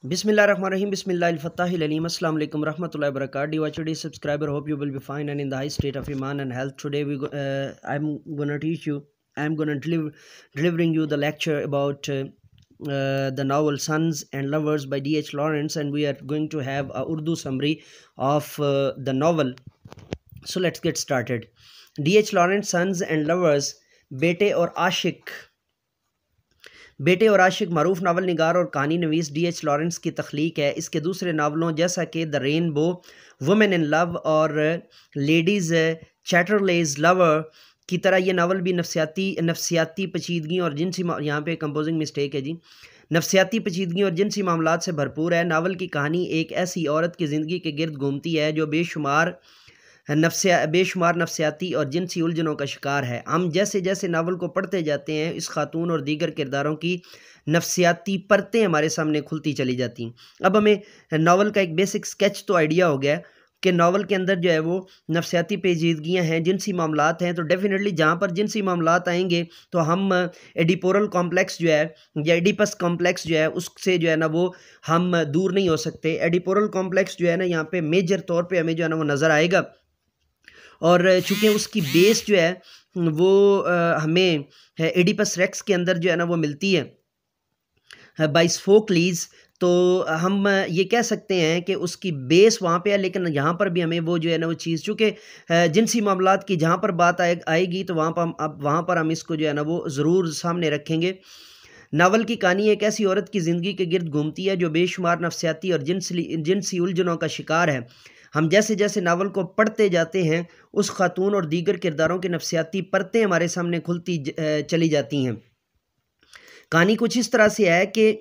Bismillahirrahmanirrahim. Bismillahil-Fattahil-Alim. Assalamu alaikum warahmatullahi wabarakatuh. Dear watcher, dear subscriber, hope you will be fine and in the high state of iman and health. Today I'm gonna teach you. I'm gonna delivering you the lecture about the novel Sons and Lovers by D.H. Lawrence, and we are going to have a Urdu summary of the novel. So let's get started. D.H. Lawrence, Sons and Lovers, बेटे और आशिक मरूफ novel निगार और कहानी नवीस D.H. Lawrence की तख्लीक है। इसके दूसरे नावलों जैसा कि the rainbow, women in love और लेडीज़ चैटरलेज लवर की तरह ये नावल भी नफसियाती पेचीदगी और जिनसी, यहाँ पे कंपोजिंग मिस्टेक है जी, नफसियाती पेचीदगी और जिनसी मामलात से भरपूर है। नावल की कहानी एक ऐसी औरत की ज़िंदगी के गिर्द घूमती है जो बेशुमार नफसियाती और जिनसी उलझनों का शिकार है। हम जैसे जैसे नावल को पढ़ते जाते हैं, इस खातून और दीगर किरदारों की नफसियाती परतें हमारे सामने खुलती चली जाती हैं। अब हमें नावल का एक बेसिक स्केच तो आइडिया हो गया कि नावल के अंदर जो है वो नफसियाती पेचीदगियाँ हैं, जिनसी मामलात हैं। तो डेफिनेटली जहाँ पर जिनसी मामलात आएंगे तो हम एडिपोरल कॉम्प्लेक्स जो है या एडिपस कॉम्प्लेक्स जो है उससे जो है ना वो हम दूर नहीं हो सकते। एडिपोरल कॉम्प्लेक्स जो है ना यहाँ पे मेजर तौर पे हमें जो है ना वो नज़र आएगा, और चूँकि उसकी बेस जो है वो हमें एडिपस रेक्स के अंदर जो है ना वो मिलती है बाय सोफोक्लीज, तो हम ये कह सकते हैं कि उसकी बेस वहाँ पे है। लेकिन यहाँ पर भी हमें वो जो है ना वो चीज़, चूँकि जिनसी मामलात की जहाँ पर बात आएगी तो वहाँ पर हम इसको जो है ना वो ज़रूर सामने रखेंगे। नावल की कहानी एक ऐसी औरत की ज़िंदगी के गिर्द घूमती है जो बेशुमार नफसियाती और जिनसी उलझनों का शिकार है। हम जैसे जैसे नावल को पढ़ते जाते हैं, उस खातून और दीगर किरदारों की नफसियाती परतें हमारे सामने खुलती चली जाती हैं। कहानी कुछ इस तरह से है कि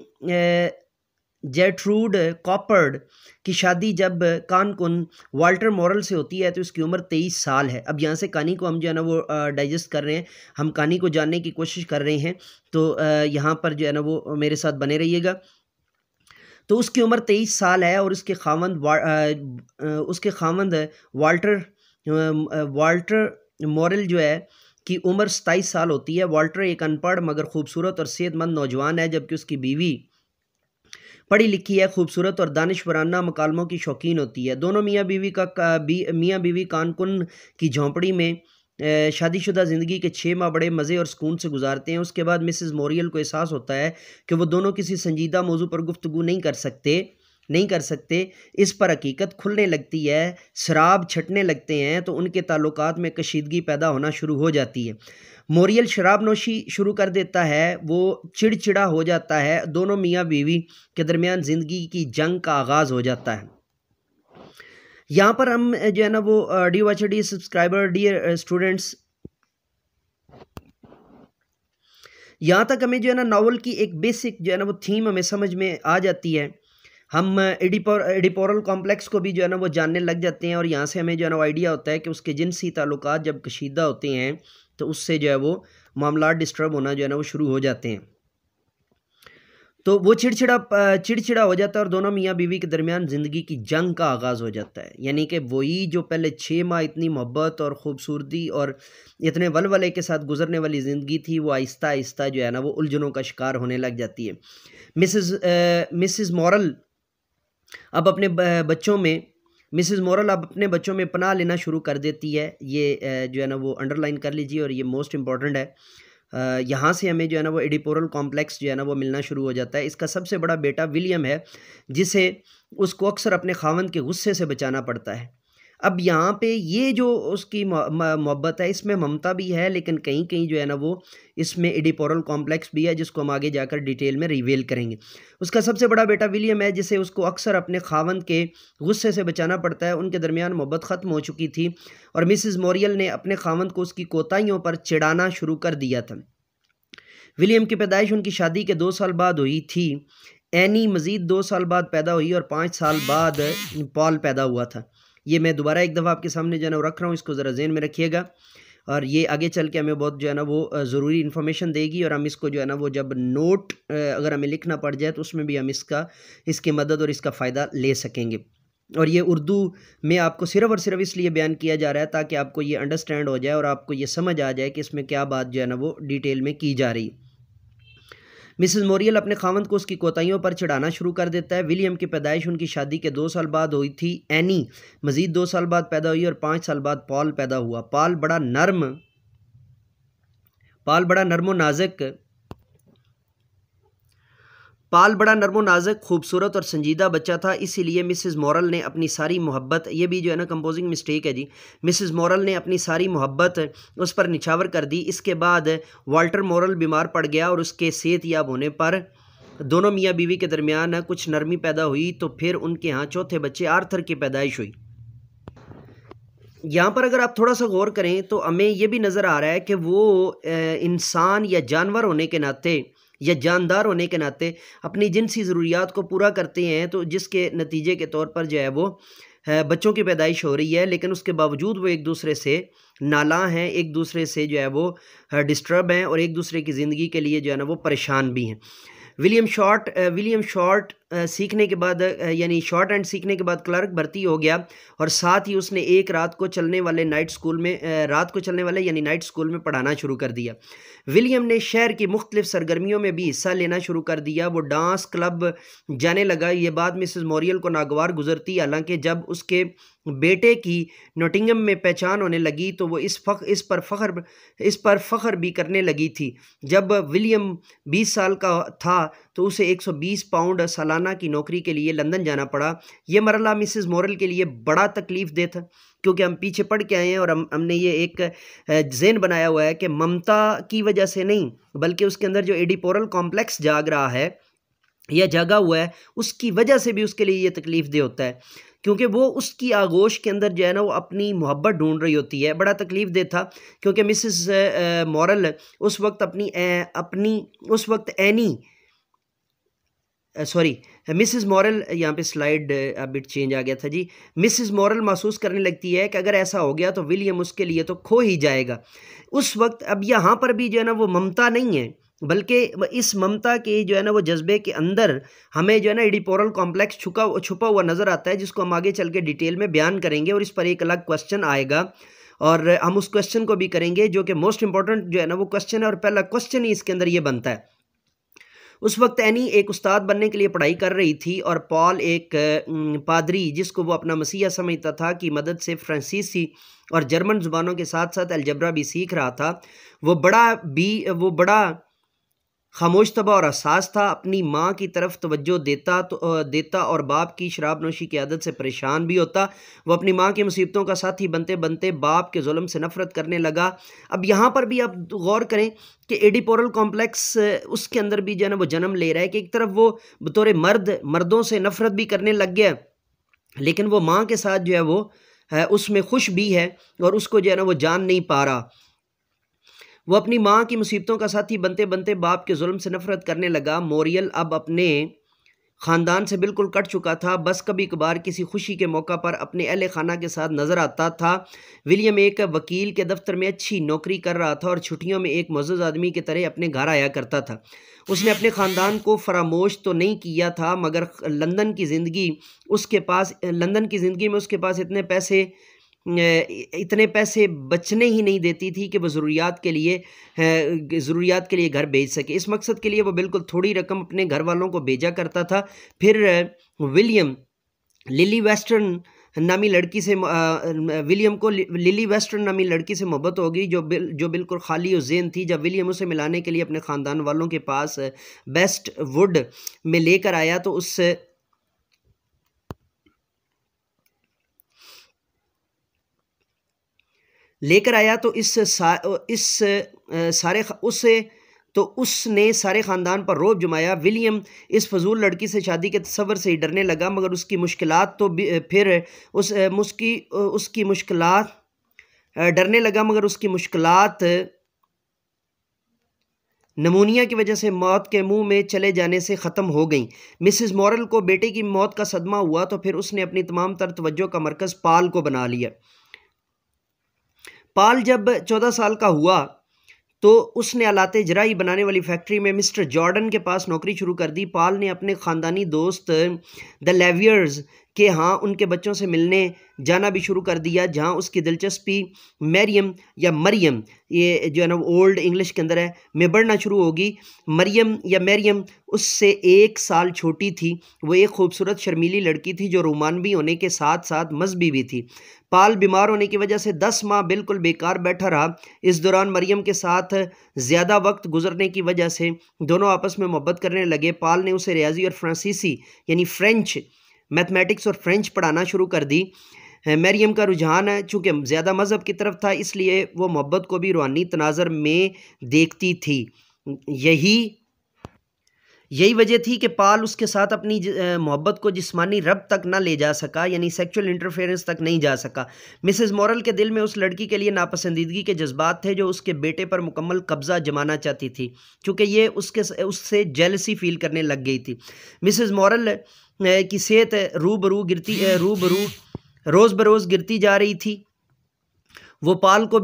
जेट्रूड कॉपर्ड की शादी जब कानकुन वाल्टर मॉरल से होती है तो उसकी उम्र 23 साल है। अब यहाँ से कहानी को हम जो है ना वो डाइजेस्ट कर रहे हैं, हम कहानी को जानने की कोशिश कर रहे हैं। तो यहाँ पर जो है ना वो मेरे साथ बने रहिएगा। तो उसकी उम्र 23 साल है और उसके खावंद वाल्टर मॉरल जो है की उम्र 27 साल होती है। वाल्टर एक अनपढ़ मगर खूबसूरत और सेहतमंद नौजवान है, जबकि उसकी बीवी पढ़ी लिखी है, खूबसूरत और दानिशवराना मकालमों की शौकीन होती है। दोनों मियाँ बीवी कानकुन की झोंपड़ी में शादीशुदा ज़िंदगी के 6 माह बड़े मज़े और सुकून से गुजारते हैं। उसके बाद मिसेस मोरियल को एहसास होता है कि वो दोनों किसी संजीदा मौजू पर गुफ्तगू नहीं कर सकते। इस पर हकीकत खुलने लगती है, शराब छटने लगते हैं तो उनके ताल्लुकात में कशीदगी पैदा होना शुरू हो जाती है। मोरियल शराब नोशी शुरू कर देता है, वो चिड़चिड़ा हो जाता है। दोनों मियाँ बीवी के दरमियान ज़िंदगी की जंग का आगाज़ हो जाता है। यहाँ पर हम जो है ना वो dear watcher, dear subscriber, dear students, यहाँ तक हमें जो है ना नावल की एक बेसिक जो है ना वो थीम हमें समझ में आ जाती है। हम एडिपोरल कॉम्प्लेक्स को भी जो है ना वो जानने लग जाते हैं, और यहाँ से हमें जो है ना आइडिया होता है कि उसके जिनसी ताल्लुकात जब कशीदा होते हैं तो उससे जो है वो मामला डिस्टर्ब होना जो है ना वो शुरू हो जाते हैं। तो वो चिड़चिड़ा हो जाता है और दोनों मियाँ बीवी के दरमियान ज़िंदगी की जंग का आगाज़ हो जाता है। यानी कि वही जो पहले 6 माह इतनी मोहब्बत और ख़ूबसूरती और इतने वलवले के साथ गुजरने वाली ज़िंदगी थी, वो आहिस्ता आहिस्ता जो है ना वो उलझनों का शिकार होने लग जाती है। मिसेस मॉरल अब अपने बच्चों में पनाह लेना शुरू कर देती है। ये जो है ना वो अंडरलाइन कर लीजिए और ये मोस्ट इम्पॉर्टेंट है। यहाँ से हमें जो है ना वो एडिपोरल कॉम्प्लेक्स जो है ना वो मिलना शुरू हो जाता है। इसका सबसे बड़ा बेटा विलियम है, जिसे उसको अक्सर अपने खावंद के गुस्से से बचाना पड़ता है। अब यहाँ पे ये जो उसकी मोहब्बत है, इसमें ममता भी है, लेकिन कहीं कहीं जो है ना वो इसमें एडिपोरल कॉम्प्लेक्स भी है, जिसको हम आगे जाकर डिटेल में रिवील करेंगे। उसका सबसे बड़ा बेटा विलियम है, जिसे उसको अक्सर अपने खावंद के गुस्से से बचाना पड़ता है। उनके दरमियान मोहब्बत ख़त्म हो चुकी थी और मिसेस मोरियल ने अपने खावंद को उसकी कोताहियों पर चिढ़ाना शुरू कर दिया था। विलियम की पैदाइश उनकी शादी के 2 साल बाद हुई थी। एनी मज़ीद 2 साल बाद पैदा हुई और 5 साल बाद पॉल पैदा हुआ था। ये मैं दोबारा एक दफ़ा आपके सामने जो है ना रख रहा हूँ, इसको ज़रा ज़हन में रखिएगा, और ये आगे चल के हमें बहुत जो है ना वो ज़रूरी इन्फॉर्मेशन देगी। और हम इसको जो है ना वो जब नोट अगर हमें लिखना पड़ जाए तो उसमें भी हम इसकी मदद और इसका फ़ायदा ले सकेंगे। और ये उर्दू में आपको सिर्फ़ और सिर्फ इसलिए बयान किया जा रहा है ताकि आपको ये अंडरस्टैंड हो जाए और आपको ये समझ आ जाए कि इसमें क्या बात जो है ना वो डिटेल में की जा रही। मिसेस मोरियल अपने खावंद को उसकी कोताहियों पर चढ़ाना शुरू कर देता है। विलियम की पैदाइश उनकी शादी के 2 साल बाद हुई थी। एनी मज़ीद 2 साल बाद पैदा हुई और 5 साल बाद पॉल पैदा हुआ। पॉल बड़ा नर्म नाज़ुक खूबसूरत और संजीदा बच्चा था। इसीलिए मिसेस मॉरल ने अपनी सारी मोहब्बत, ये भी जो है ना कंपोजिंग मिस्टेक है जी, मिसेस मॉरल ने अपनी सारी मोहब्बत उस पर निछावर कर दी। इसके बाद वाल्टर मॉरल बीमार पड़ गया और उसके सेहतयाब होने पर दोनों मियाँ बीवी के दरमियान कुछ नरमी पैदा हुई, तो फिर उनके यहाँ चौथे बच्चे आर्थर की पैदाइश हुई। यहाँ पर अगर आप थोड़ा सा गौर करें तो हमें ये भी नज़र आ रहा है कि वो इंसान या जानवर होने के नाते या जानदार होने के नाते अपनी जिनसी ज़रूरियात को पूरा करते हैं, तो जिसके नतीजे के तौर पर जो है वो बच्चों की पैदाइश हो रही है, लेकिन उसके बावजूद वो एक दूसरे से नाला हैं, एक दूसरे से जो है वो डिस्टर्ब हैं और एक दूसरे की ज़िंदगी के लिए जो है ना वो परेशान भी हैं। विलियम शॉर्ट सीखने के बाद यानी शॉर्ट हैंड सीखने के बाद क्लर्क भर्ती हो गया और साथ ही उसने एक रात को चलने वाले नाइट स्कूल में पढ़ाना शुरू कर दिया। विलियम ने शहर की मुख्तलिफ सरगर्मियों में भी हिस्सा लेना शुरू कर दिया। वो डांस क्लब जाने लगा। ये बात मिसेस मॉरियल को नागवार गुजरती, हालांकि जब उसके बेटे की नॉटिंघम में पहचान होने लगी तो वो इस पर फ़ख्र भी करने लगी थी। जब विलियम 20 साल का था तो उसे 120 पाउंड सालाना की नौकरी के लिए लंदन जाना पड़ा। यह मरला मिसेस मॉरल के लिए बड़ा तकलीफ़ दे था, क्योंकि हम पीछे पढ़ के आए हैं और हमने ये एक ज़हन बनाया हुआ है कि ममता की वजह से नहीं, बल्कि उसके अंदर जो एडिपोरल कॉम्प्लेक्स जाग रहा है या जागा हुआ है, उसकी वजह से भी उसके लिए ये तकलीफ़ दे होता है, क्योंकि वो उसकी आगोश के अंदर जो है ना वो अपनी मोहब्बत ढूंढ रही होती है। बड़ा तकलीफ़ दे था, क्योंकि मिसेस मॉरल उस वक्त मिसेस मॉरल, यहाँ पे स्लाइड बिट चेंज आ गया था जी। मिसेस मॉरल महसूस करने लगती है कि अगर ऐसा हो गया तो विलियम उसके लिए तो खो ही जाएगा। उस वक्त अब यहाँ पर भी जो है ना वो ममता नहीं है, बल्कि इस ममता के जो है ना वो जज्बे के अंदर हमें जो है ना एडिपोरल कॉम्प्लेक्स छुपा हुआ नज़र आता है, जिसको हम आगे चल के डिटेल में बयान करेंगे और इस पर एक अलग क्वेश्चन आएगा और हम उस क्वेश्चन को भी करेंगे, जो कि मोस्ट इंपॉर्टेंट जो है ना वो क्वेश्चन है और पहला क्वेश्चन ही इसके अंदर ये बनता है। उस वक्त एनी एक उस्ताद बनने के लिए पढ़ाई कर रही थी और पॉल एक पादरी, जिसको वो अपना मसीहा समझता था, की मदद से फ्रांसीसी और जर्मन ज़ुबानों के साथ साथ अलजबरा भी सीख रहा था। वो बड़ा खामोश तबा और हसास था। अपनी माँ की तरफ तवज्जो देता और बाप की शराब नोशी की आदत से परेशान भी होता। वो अपनी माँ की मुसीबतों का साथी बनते बनते बाप के जुल्म से नफ़रत करने लगा। अब यहाँ पर भी आप गौर करें कि एडिपोरल कॉम्प्लेक्स उसके अंदर भी जो है ना वो जन्म ले रहा है कि एक तरफ वो बतौर मर्दों से नफ़रत भी करने लग गया, लेकिन वो माँ के साथ जो है वो उसमें खुश भी है और उसको जो है ना वो जान नहीं पा रहा। वो अपनी माँ की मुसीबतों का साथी बनते बनते बाप के जुल्म से नफ़रत करने लगा। मोरियल अब अपने ख़ानदान से बिल्कुल कट चुका था। बस कभी कभार किसी खुशी के मौका पर अपने अहले खाना के साथ नज़र आता था। विलियम एक वकील के दफ्तर में अच्छी नौकरी कर रहा था और छुट्टियों में एक मुअज़्ज़ज़ आदमी की तरह अपने घर आया करता था। उसने अपने ख़ानदान को फरामोश तो नहीं किया था, मगर लंदन की ज़िंदगी में उसके पास इतने पैसे बचने ही नहीं देती थी कि वो ज़रूरियात के लिए घर भेज सके। इस मकसद के लिए वो बिल्कुल थोड़ी रकम अपने घर वालों को भेजा करता था। फिर विलियम को लिली वेस्टर्न नामी लड़की से मोहब्बत हो गई, जो बिल्कुल खाली और ज़ेन थी। जब विलियम उसे मिलाने के लिए अपने ख़ानदान वालों के पास बेस्ट वुड में लेकर आया तो उसने सारे ख़ानदान पर रौब जमाया। विलियम इस फजूल लड़की से शादी के तसव्वुर से ही डरने लगा, मगर उसकी मुश्किलात नमूनिया की वजह से मौत के मुंह में चले जाने से ख़त्म हो गई। मिसेस मॉरल को बेटे की मौत का सदमा हुआ तो फिर उसने अपनी तमाम तर तवज्जो का मरकज़ पॉल को बना लिया। पॉल जब 14 साल का हुआ तो उसने आलाते जराई बनाने वाली फैक्ट्री में मिस्टर जॉर्डन के पास नौकरी शुरू कर दी। पॉल ने अपने ख़ानदानी दोस्त द लेवियर्स कि हाँ उनके बच्चों से मिलने जाना भी शुरू कर दिया, जहाँ उसकी दिलचस्पी मरियम या मरियम, ये जो है ना ओल्ड इंग्लिश के अंदर है, में बढ़ना शुरू होगी। मरियम या मरियम उससे 1 साल छोटी थी। वो एक खूबसूरत शर्मीली लड़की थी जो रोमानवी होने के साथ साथ मजहबी भी थी। पाल बीमार होने की वजह से 10 माह बिल्कुल बेकार बैठा रहा। इस दौरान मरियम के साथ ज़्यादा वक्त गुजरने की वजह से दोनों आपस में मोहब्बत करने लगे। पाल ने उसे रियाजी और फ्रांसीसी यानी फ्रेंच, मैथमेटिक्स और फ्रेंच पढ़ाना शुरू कर दी। मरियम का रुझान है चूँकि ज़्यादा मज़हब की तरफ था, इसलिए वो मोहब्बत को भी रूहानी तनाज़र में देखती थी। यही वजह थी कि पाल उसके साथ अपनी मोहब्बत को जिस्मानी रब तक ना ले जा सका, यानी सेक्सुअल इंटरफेरेंस तक नहीं जा सका। मिसेस मॉरल के दिल में उस लड़की के लिए नापसंदीदगी के जज्बात थे जो उसके बेटे पर मुकम्मल कब्जा जमाना चाहती थी, क्योंकि ये उससे जेलसी फील करने लग गई थी। मिसेस मॉरल की सेहत रोज़ बरोज़ गिरती जा रही थी। वो पाल को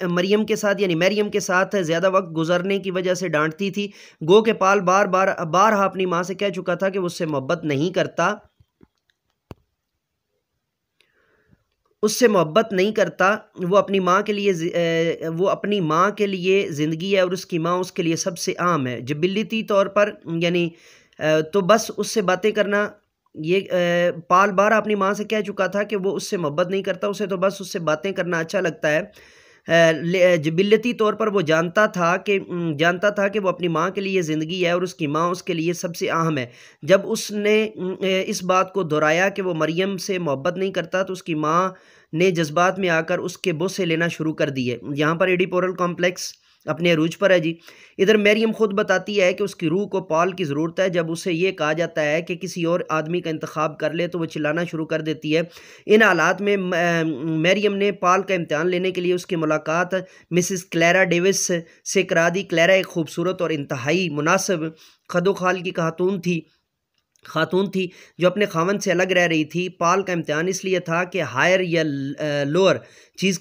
मरियम के साथ यानी मरियम के साथ ज़्यादा वक्त गुजरने की वजह से डांटती थी। गो के पाल बारहा अपनी माँ से कह चुका था कि वो उससे मोहब्बत नहीं करता, वो अपनी माँ के लिए ज़िंदगी है और उसकी माँ उसके लिए सबसे आम है। जिबिलिटी तौर पर यानी तो बस उससे बातें करना, ये पाल बारहा अपनी माँ से कह चुका था कि वो उससे मोहब्बत नहीं करता, उसे तो बस उससे बातें करना अच्छा लगता है। जिबिलिटी तौर पर वो जानता था कि वो अपनी माँ के लिए ज़िंदगी है और उसकी माँ उसके लिए सबसे अहम है। जब उसने इस बात को दोहराया कि वो मरियम से मोहब्बत नहीं करता, तो उसकी माँ ने जज्बात में आकर उसके बोसे लेना शुरू कर दिए। यहाँ पर एडिपोरल कॉम्प्लेक्स अपने अरूज पर है जी। इधर मरियम खुद बताती है कि उसकी रूह को पॉल की ज़रूरत है। जब उसे ये कहा जाता है कि किसी और आदमी का इंतखाब कर ले तो वो चिल्लाना शुरू कर देती है। इन हालात में मरियम ने पॉल का इम्तिहान लेने के लिए उसकी मुलाकात मिसिस क्लैरा डेविस से करा दी। क्लैरा एक खूबसूरत और इंतहाई मुनासिब खदोखाल की खातून थी जो अपने खावंद से अलग रह रही थी। पॉल का इम्तिहान इसलिए था कि हायर या लोअर चीज़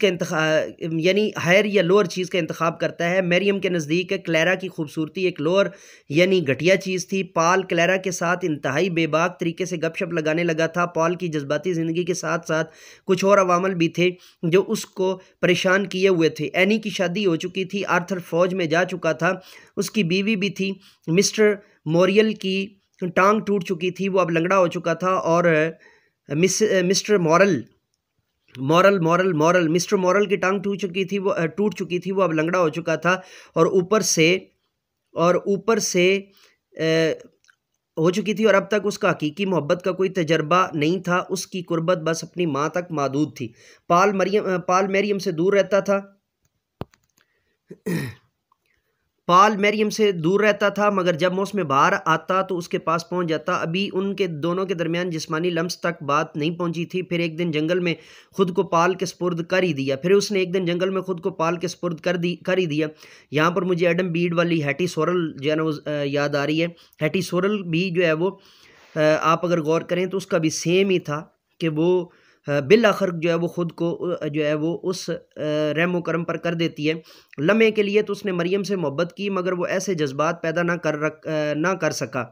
का इंतखाब करता है। मरियम के नज़दीक क्लैरा की खूबसूरती एक लोअर यानी घटिया चीज़ थी। पॉल क्लैरा के साथ इंतहाई बेबाक तरीके से गपशप लगाने लगा था। पॉल की जज्बाती ज़िंदगी के साथ साथ कुछ और अवामल भी थे जो उसको परेशान किए हुए थे। एनी की शादी हो चुकी थी, आर्थर फौज में जा चुका था, उसकी बीवी भी थी। मिस्टर मोरियल की टांग टूट चुकी थी, वो अब लंगड़ा हो चुका था। और मिस्टर मॉरल की टांग टूट चुकी थी, वो अब लंगड़ा हो चुका था और ऊपर से हो चुकी थी। और अब तक उसका हकीकी मोहब्बत का कोई तजर्बा नहीं था। उसकी कुर्बत बस अपनी माँ तक महदूद थी। पाल मरियम से दूर रहता था, मगर जब मौसम बहार आता तो उसके पास पहुंच जाता। अभी उनके दोनों के दरमियान जिस्मानी लम्स तक बात नहीं पहुंची थी। फिर एक दिन जंगल में खुद को पाल के स्पुर्द कर ही दिया। यहाँ पर मुझे एडम बीड वाली हैटी सोरल जो है ना वो याद आ रही है। हैटी सोरल भी जो है वो आप अगर गौर करें तो उसका भी सेम ही था कि वो बिल आखिर जो है वो ख़ुद को जो है वो उस रहमो करम पर कर देती है। लम्हे के लिए तो उसने मरियम से मोहब्बत की, मगर वो ऐसे जज्बात पैदा ना कर सका।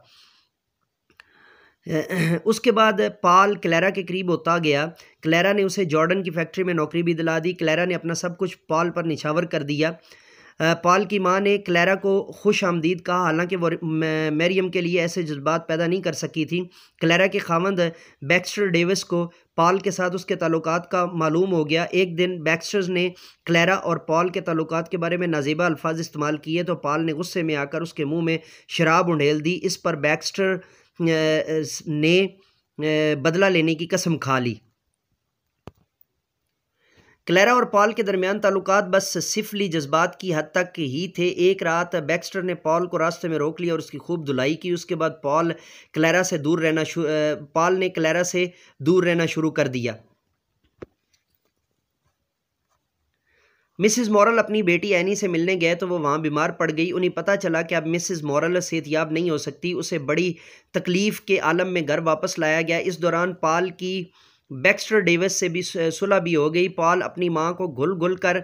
उसके बाद पाल क्लैरा के करीब होता गया। क्लैरा ने उसे जॉर्डन की फैक्ट्री में नौकरी भी दिला दी। क्लैरा ने अपना सब कुछ पाल पर निछावर कर दिया। पाल की माँ ने क्लैरा को खुश आमदीद कहा, हालांकि वो मरियम के लिए ऐसे जज्बात पैदा नहीं कर सकी थी। क्लैरा के खावंद बैक्स्टर डेविस को पॉल के साथ उसके ताल्लुकात का मालूम हो गया। एक दिन बैक्स्टर्स ने क्लैरा और पॉल के ताल्लुकात के बारे में नाज़ेबा अल्फाज इस्तेमाल किए तो पॉल ने गुस्से में आकर उसके मुंह में शराब उंडेल दी। इस पर बैक्स्टर ने बदला लेने की कसम खा ली। क्लैरा और पॉल के दरमियान ताल्लुकात बस सिफली जज्बात की हद तक ही थे। एक रात बैक्स्टर ने पॉल को रास्ते में रोक लिया और उसकी खूब धुलाई की। उसके बाद पॉल ने क्लैरा से दूर रहना शुरू कर दिया। मिसिस मॉरल अपनी बेटी एनी से मिलने गए तो वो वहाँ बीमार पड़ गई। उन्हें पता चला कि अब मिसिस मॉरल सेहतयाब नहीं हो सकती। उसे बड़ी तकलीफ़ के आलम में घर वापस लाया गया। इस दौरान पॉल की बैक्स्टर डेविस से भी सुलह भी हो गई। पॉल अपनी माँ को घुल कर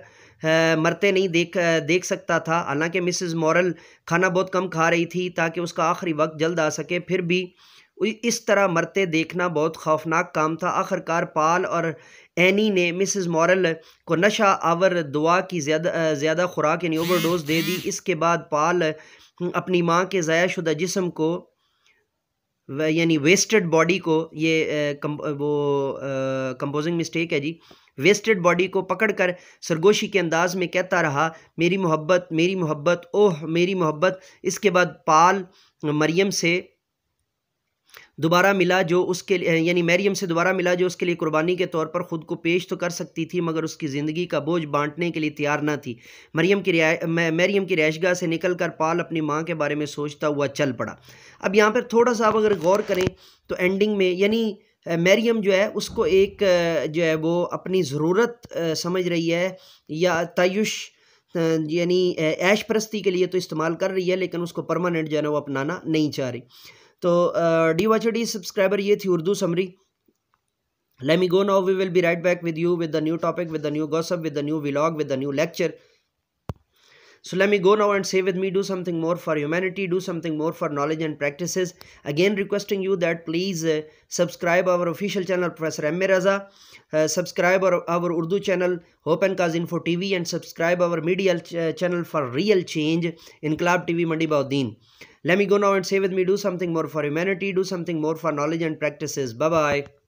मरते नहीं देख सकता था। हालांकि मिसिस मॉरल खाना बहुत कम खा रही थी ताकि उसका आखिरी वक्त जल्द आ सके, फिर भी इस तरह मरते देखना बहुत खौफनाक काम था। आखिरकार पाल और एनी ने मिसेस मॉरल को नशा आवर दवा की ज़्यादा खुराक यानी ओवरडोज दे दी। इसके बाद पाल अपनी माँ के ज़ाया शुदा जिस्म को यानी वेस्टेड बॉडी को, ये कंपोजिंग मिस्टेक है जी, वेस्टेड बॉडी को पकड़कर सरगोशी के अंदाज में कहता रहा, मेरी मोहब्बत, मेरी मोहब्बत, ओह मेरी मोहब्बत। इसके बाद पाल मरियम से दोबारा मिला जो उसके यानी मरियम से दोबारा मिला जो उसके लिए कुर्बानी के तौर पर ख़ुद को पेश तो कर सकती थी मगर उसकी ज़िंदगी का बोझ बांटने के लिए तैयार न थी। मरियम की रिहाइशगाह से निकलकर पाल अपनी माँ के बारे में सोचता हुआ चल पड़ा। अब यहाँ पर थोड़ा सा आप अगर गौर करें तो एंडिंग में यानी मरियम जो है उसको एक जो है वो अपनी ज़रूरत समझ रही है या तयुश यानी ऐश परस्ती के लिए तो इस्तेमाल कर रही है, लेकिन उसको परमानेंट जो है ना वो अपनाना नहीं चाह रही। तो डी सब्सक्राइबर ये थी Urdu summary. Let me go now. We will be right back with you with the new topic, with the new gossip, with the new vlog, with the new lecture. So let me go now and say with me, do something more for humanity, do something more for knowledge and practices. Again requesting you that please subscribe our official channel Professor M. Raza, subscribe our Urdu channel Hope and Cause Info TV, and subscribe our media channel for real change Inqilab TV Mandi Bauddin. Let me go now and say with me, do something more for humanity, do something more for knowledge and practices. Bye bye.